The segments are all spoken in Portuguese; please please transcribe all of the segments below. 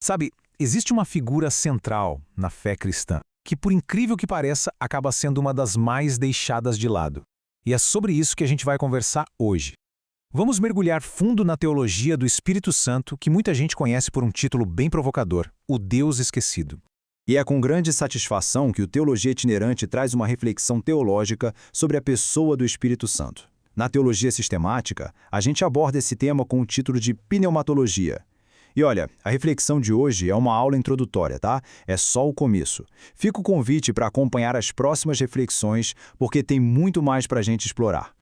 Sabe, existe uma figura central na fé cristã que, por incrível que pareça, acaba sendo uma das mais deixadas de lado. E é sobre isso que a gente vai conversar hoje. Vamos mergulhar fundo na teologia do Espírito Santo, que muita gente conhece por um título bem provocador, o Deus Esquecido. E é com grande satisfação que o Teologia Itinerante traz uma reflexão teológica sobre a pessoa do Espírito Santo. Na teologia sistemática, a gente aborda esse tema com o título de pneumatologia. E olha, a reflexão de hoje é uma aula introdutória, tá? É só o começo. Fica o convite para acompanhar as próximas reflexões, porque tem muito mais para a gente explorar.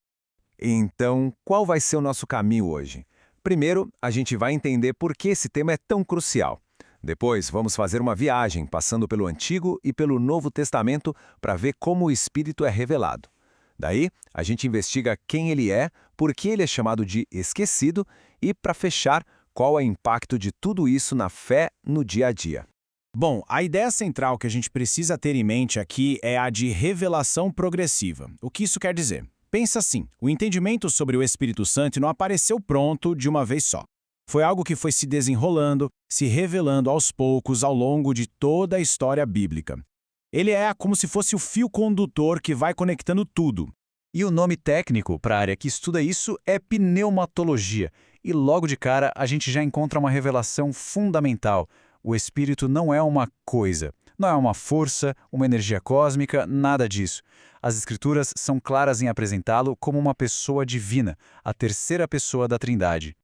Então, qual vai ser o nosso caminho hoje? Primeiro, a gente vai entender por que esse tema é tão crucial. Depois, vamos fazer uma viagem passando pelo Antigo e pelo Novo Testamento para ver como o Espírito é revelado. Daí, a gente investiga quem ele é, por que ele é chamado de esquecido e, para fechar, qual é o impacto de tudo isso na fé no dia a dia. Bom, a ideia central que a gente precisa ter em mente aqui é a de revelação progressiva. O que isso quer dizer? Pensa assim, o entendimento sobre o Espírito Santo não apareceu pronto de uma vez só. Foi algo que foi se desenrolando, se revelando aos poucos ao longo de toda a história bíblica. Ele é como se fosse o fio condutor que vai conectando tudo. E o nome técnico para a área que estuda isso é pneumatologia. E logo de cara a gente já encontra uma revelação fundamental. O Espírito não é uma coisa, não é uma força, uma energia cósmica, nada disso. As Escrituras são claras em apresentá-lo como uma pessoa divina, a terceira pessoa da Trindade.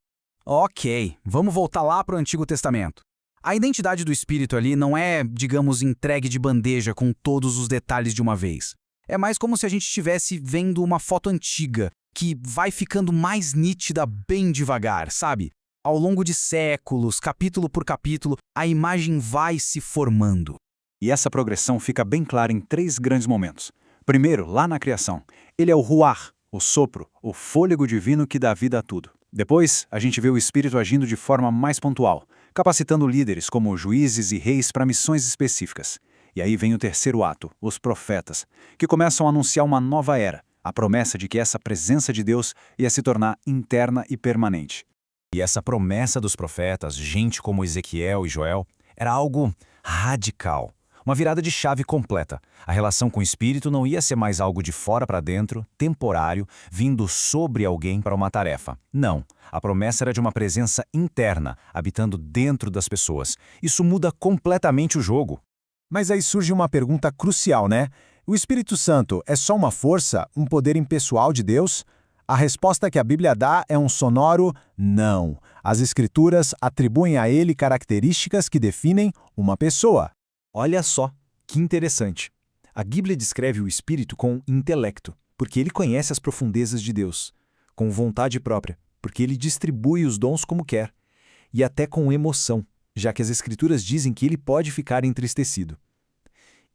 Ok, vamos voltar lá para o Antigo Testamento. A identidade do Espírito ali não é, digamos, entregue de bandeja com todos os detalhes de uma vez. É mais como se a gente estivesse vendo uma foto antiga, que vai ficando mais nítida bem devagar, sabe? Ao longo de séculos, capítulo por capítulo, a imagem vai se formando. E essa progressão fica bem clara em três grandes momentos. Primeiro, lá na criação, ele é o ruar, o sopro, o fôlego divino que dá vida a tudo. Depois, a gente vê o Espírito agindo de forma mais pontual, capacitando líderes como juízes e reis para missões específicas. E aí vem o terceiro ato, os profetas, que começam a anunciar uma nova era, a promessa de que essa presença de Deus ia se tornar interna e permanente. E essa promessa dos profetas, gente como Ezequiel e Joel, era algo radical. Uma virada de chave completa. A relação com o Espírito não ia ser mais algo de fora para dentro, temporário, vindo sobre alguém para uma tarefa. Não. A promessa era de uma presença interna, habitando dentro das pessoas. Isso muda completamente o jogo. Mas aí surge uma pergunta crucial, né? O Espírito Santo é só uma força, um poder impessoal de Deus? A resposta que a Bíblia dá é um sonoro não. As Escrituras atribuem a ele características que definem uma pessoa. Olha só, que interessante. A Bíblia descreve o Espírito com intelecto, porque ele conhece as profundezas de Deus, com vontade própria, porque ele distribui os dons como quer, e até com emoção, já que as Escrituras dizem que ele pode ficar entristecido.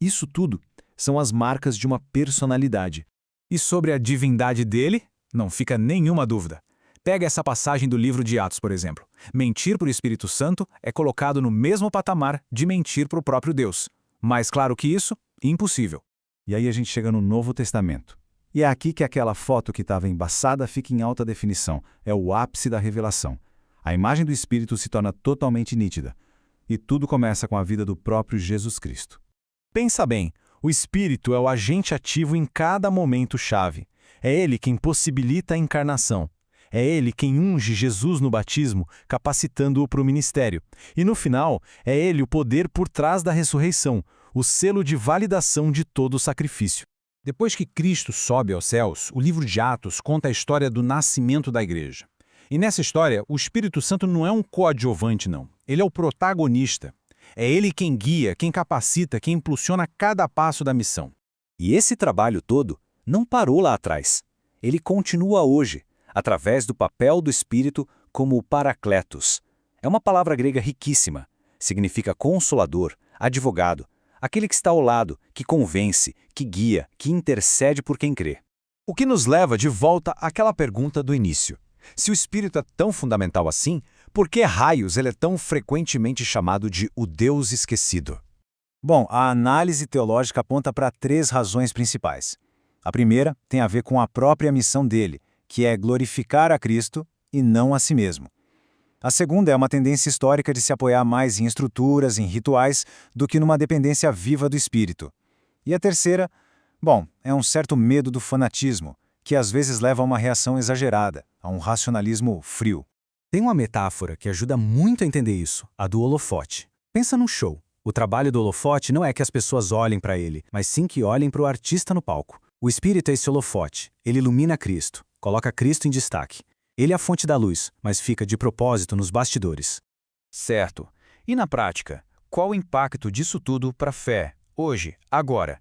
Isso tudo são as marcas de uma personalidade. E sobre a divindade dele, não fica nenhuma dúvida. Pega essa passagem do livro de Atos, por exemplo. Mentir para o Espírito Santo é colocado no mesmo patamar de mentir para o próprio Deus. Mais claro que isso, impossível. E aí a gente chega no Novo Testamento. E é aqui que aquela foto que estava embaçada fica em alta definição. É o ápice da revelação. A imagem do Espírito se torna totalmente nítida. E tudo começa com a vida do próprio Jesus Cristo. Pensa bem, o Espírito é o agente ativo em cada momento-chave. É ele quem possibilita a encarnação. É ele quem unge Jesus no batismo, capacitando-o para o ministério. E no final, é ele o poder por trás da ressurreição, o selo de validação de todo o sacrifício. Depois que Cristo sobe aos céus, o livro de Atos conta a história do nascimento da igreja. E nessa história, o Espírito Santo não é um coadjuvante, não. Ele é o protagonista. É ele quem guia, quem capacita, quem impulsiona cada passo da missão. E esse trabalho todo não parou lá atrás. Ele continua hoje, através do papel do Espírito como o Paracletos. É uma palavra grega riquíssima. Significa consolador, advogado, aquele que está ao lado, que convence, que guia, que intercede por quem crê. O que nos leva de volta àquela pergunta do início. Se o Espírito é tão fundamental assim, por que raios ele é tão frequentemente chamado de o Deus Esquecido? Bom, a análise teológica aponta para três razões principais. A primeira tem a ver com a própria missão dele, que é glorificar a Cristo e não a si mesmo. A segunda é uma tendência histórica de se apoiar mais em estruturas, em rituais, do que numa dependência viva do espírito. E a terceira, bom, é um certo medo do fanatismo, que às vezes leva a uma reação exagerada, a um racionalismo frio. Tem uma metáfora que ajuda muito a entender isso, a do holofote. Pensa num show. O trabalho do holofote não é que as pessoas olhem para ele, mas sim que olhem para o artista no palco. O espírito é esse holofote. Ele ilumina Cristo, coloca Cristo em destaque. Ele é a fonte da luz, mas fica de propósito nos bastidores. Certo. E na prática, qual o impacto disso tudo para a fé, hoje, agora?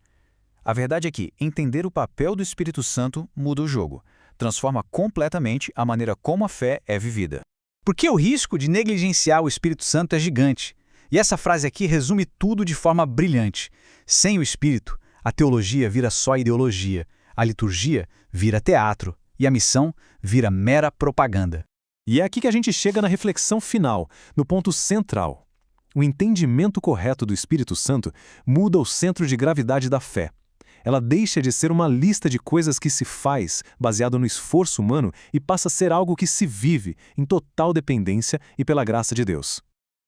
A verdade é que entender o papel do Espírito Santo muda o jogo, transforma completamente a maneira como a fé é vivida. Porque o risco de negligenciar o Espírito Santo é gigante. E essa frase aqui resume tudo de forma brilhante. Sem o Espírito, a teologia vira só ideologia, a liturgia vira teatro e a missão vira mera propaganda. E é aqui que a gente chega na reflexão final, no ponto central. O entendimento correto do Espírito Santo muda o centro de gravidade da fé. Ela deixa de ser uma lista de coisas que se faz, baseado no esforço humano, e passa a ser algo que se vive, em total dependência e pela graça de Deus.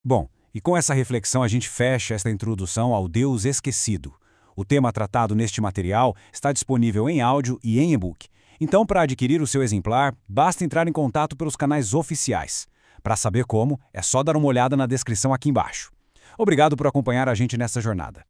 Bom, e com essa reflexão a gente fecha esta introdução ao Deus esquecido. O tema tratado neste material está disponível em áudio e em e-book. Então, para adquirir o seu exemplar, basta entrar em contato pelos canais oficiais. Para saber como, é só dar uma olhada na descrição aqui embaixo. Obrigado por acompanhar a gente nessa jornada.